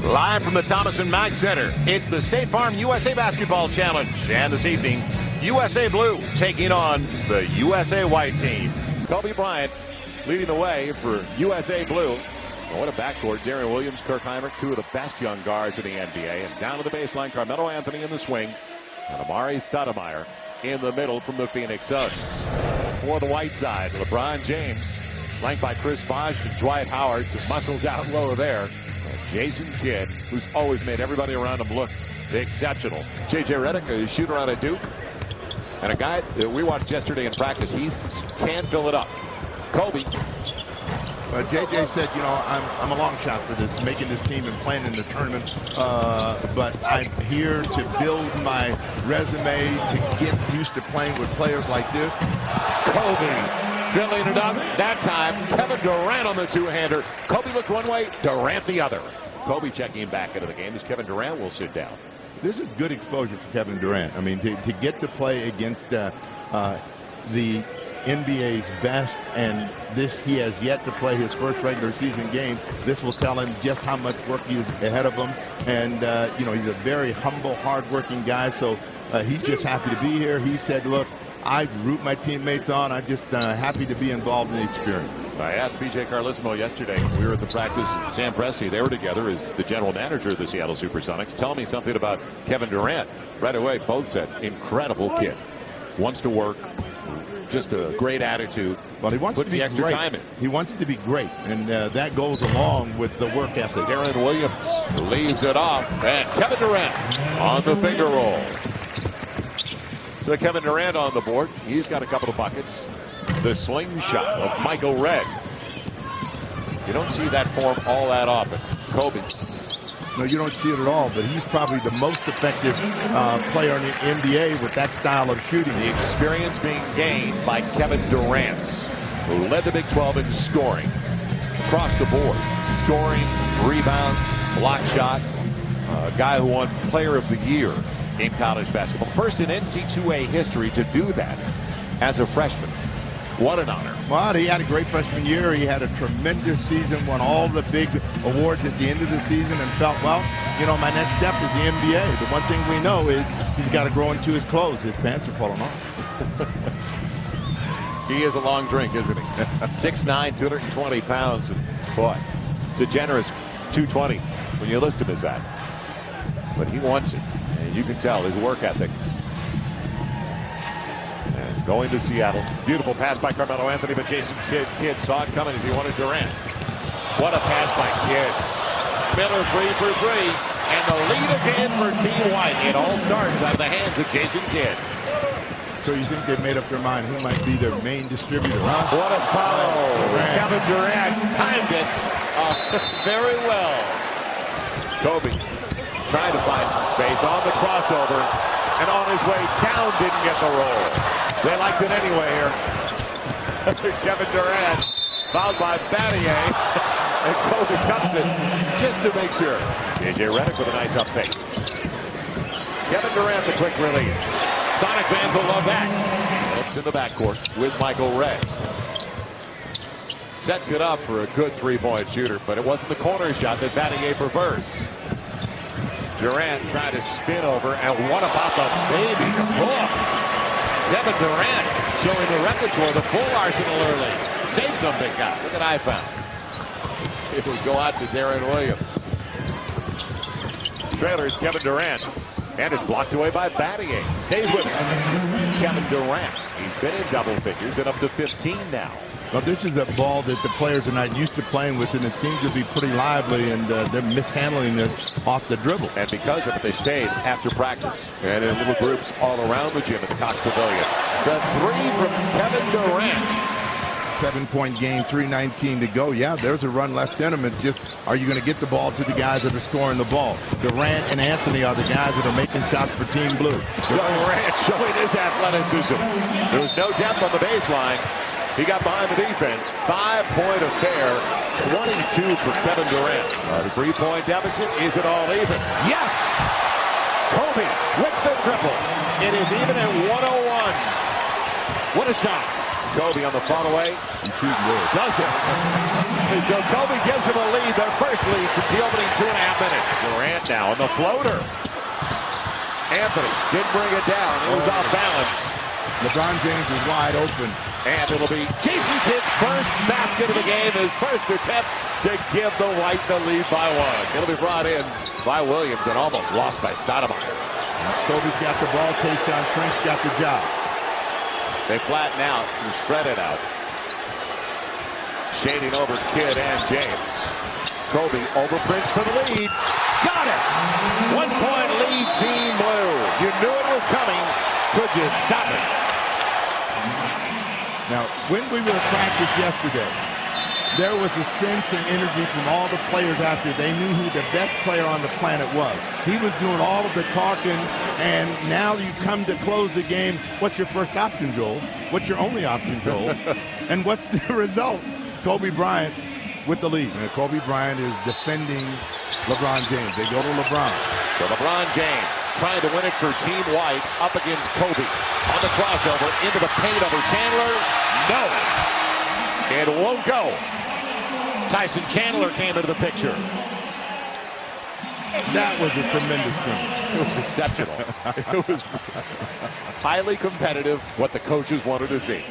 Live from the Thomas & Mack Center, it's the State Farm USA Basketball Challenge. And this evening, USA Blue taking on the USA White team. Kobe Bryant leading the way for USA Blue. Oh, what a backcourt. Darren Williams, Kirk Heinrich, two of the best young guards in the NBA. And down to the baseline, Carmelo Anthony in the swing. And Amari Stoudemire in the middle from the Phoenix Suns. For the white side, LeBron James, flanked by Chris Bosh and Dwight Howard, some muscle down low there. And Jason Kidd, who's always made everybody around him look exceptional. J.J. Redick, a shooter out of Duke. And a guy that we watched yesterday in practice, he can fill it up. Kobe. J.J. said, you know, I'm a long shot for this, making this team and playing in the tournament, but I'm here to build my resume, to get used to playing with players like this. Kobe filling it up. That time, Kevin Durant on the two-hander. Kobe looked one way, Durant the other. Kobe checking back into the game as Kevin Durant will sit down. This is good exposure for Kevin Durant. I mean, to get to play against the NBA's best, and he has yet to play his first regular season game. This will tell him just how much work is ahead of him, and you know, he's a very humble, hard-working guy, so he's just happy to be here. He said, look, I root my teammates on. I'm just happy to be involved in the experience. I asked B.J. Carlissimo yesterday. We were at the practice. Sam Presti, they were together as the general manager of the Seattle Supersonics. Tell me something about Kevin Durant. Right away, both said, incredible kid. Wants to work. Just a great attitude. Well, he wants Puts to be the extra great. time in. He wants to be great, and that goes along with the work ethic. Darren Williams leaves it off, and Kevin Durant on the finger roll. So Kevin Durant on the board. He's got a couple of buckets. The slingshot of Michael Redd. You don't see that form all that often. Kobe. No, you don't see it at all, but he's probably the most effective player in the NBA with that style of shooting. The experience being gained by Kevin Durant, who led the Big 12 in scoring across the board. Scoring, rebounds, block shots. A guy who won Player of the Year in college basketball. First in NC2A history to do that as a freshman. What an honor. Well, he had a great freshman year. He had a tremendous season, won all the big awards at the end of the season, and felt, well, you know, my next step is the NBA. The one thing we know is he's got to grow into his clothes. His pants are falling off. He is a long drink, isn't he? 6'9", 220 pounds. And boy, it's a generous 220 when you list him as that. But he wants it. And you can tell his work ethic. Going to Seattle. Beautiful pass by Carmelo Anthony, but Jason Kidd saw it coming as he wanted Durant. What a pass by Kidd. Miller 3 for 3. And the lead again for Team White. It all starts out of the hands of Jason Kidd. So you think they've made up their mind who might be their main distributor, huh? What a foul. Kevin Durant timed it very well. Kobe trying to find some space on the crossover. And on his way down, didn't get the roll. They liked it anyway here. Kevin Durant fouled by Battier. And Kobe cuts it just to make sure. J.J. Redick with a nice up fake. Kevin Durant, the quick release. Sonic fans will love that. Looks in the backcourt with Michael Redd. Sets it up for a good three-point shooter, but it wasn't the corner shot that Battier prefers. Durant trying to spin over, and what about the baby? Oh, Kevin Durant showing the repertoire, the full arsenal early. Save some, big guy. Look at I found. It was go out to Darren Williams. Trailers Kevin Durant, and it's blocked away by Battier. Stays with him. Kevin Durant. He's been in double figures and up to 15 now. Well, this is a ball that the players are not used to playing with, and it seems to be pretty lively, and they're mishandling it off the dribble. And because of it, they stayed after practice and in little groups all around the gym at the Cox Pavilion. The three from Kevin Durant. 7-point game, 3:19 to go. Yeah, there's a run left in them. It's just, are you going to get the ball to the guys that are scoring the ball? Durant and Anthony are the guys that are making shots for Team Blue. Durant showing his athleticism. There was no depth on the baseline. He got behind the defense. 5-point affair. 22 for Kevin Durant. The 3-point deficit. Is it all even? Yes! Kobe with the triple. It is even at 101. What a shot. Kobe on the fall away. He's shooting good. Does it. So Kobe gives him a lead, their first lead since the opening 2.5 minutes. Durant now on the floater. Anthony didn't bring it down. He was off balance. LeBron James is wide open. And it'll be Jason Kidd's first basket of the game, his first attempt to give the White the lead by 1. It'll be brought in by Williams and almost lost by Stoudemire. Kobe's got the ball. Tayshaun Prince got the job. They flatten out and spread it out. Shading over Kidd and James. Kobe over Prince for the lead. Got it! 1-point lead, Team Blue. You knew it was coming. Could you stop it? Now, when we were at practice yesterday, there was a sense and energy from all the players out there. They knew who the best player on the planet was. He was doing all of the talking, and now you come to close the game. What's your first option, Joel? What's your only option, Joel? And what's the result? Kobe Bryant with the lead. And Kobe Bryant is defending LeBron James. They go to LeBron. So LeBron James trying to win it for Team White up against Kobe. On the crossover into the paint over Chandler. No. It won't go. Tyson Chandler came into the picture. That was a tremendous scrimmage. It was exceptional. It was highly competitive, what the coaches wanted to see.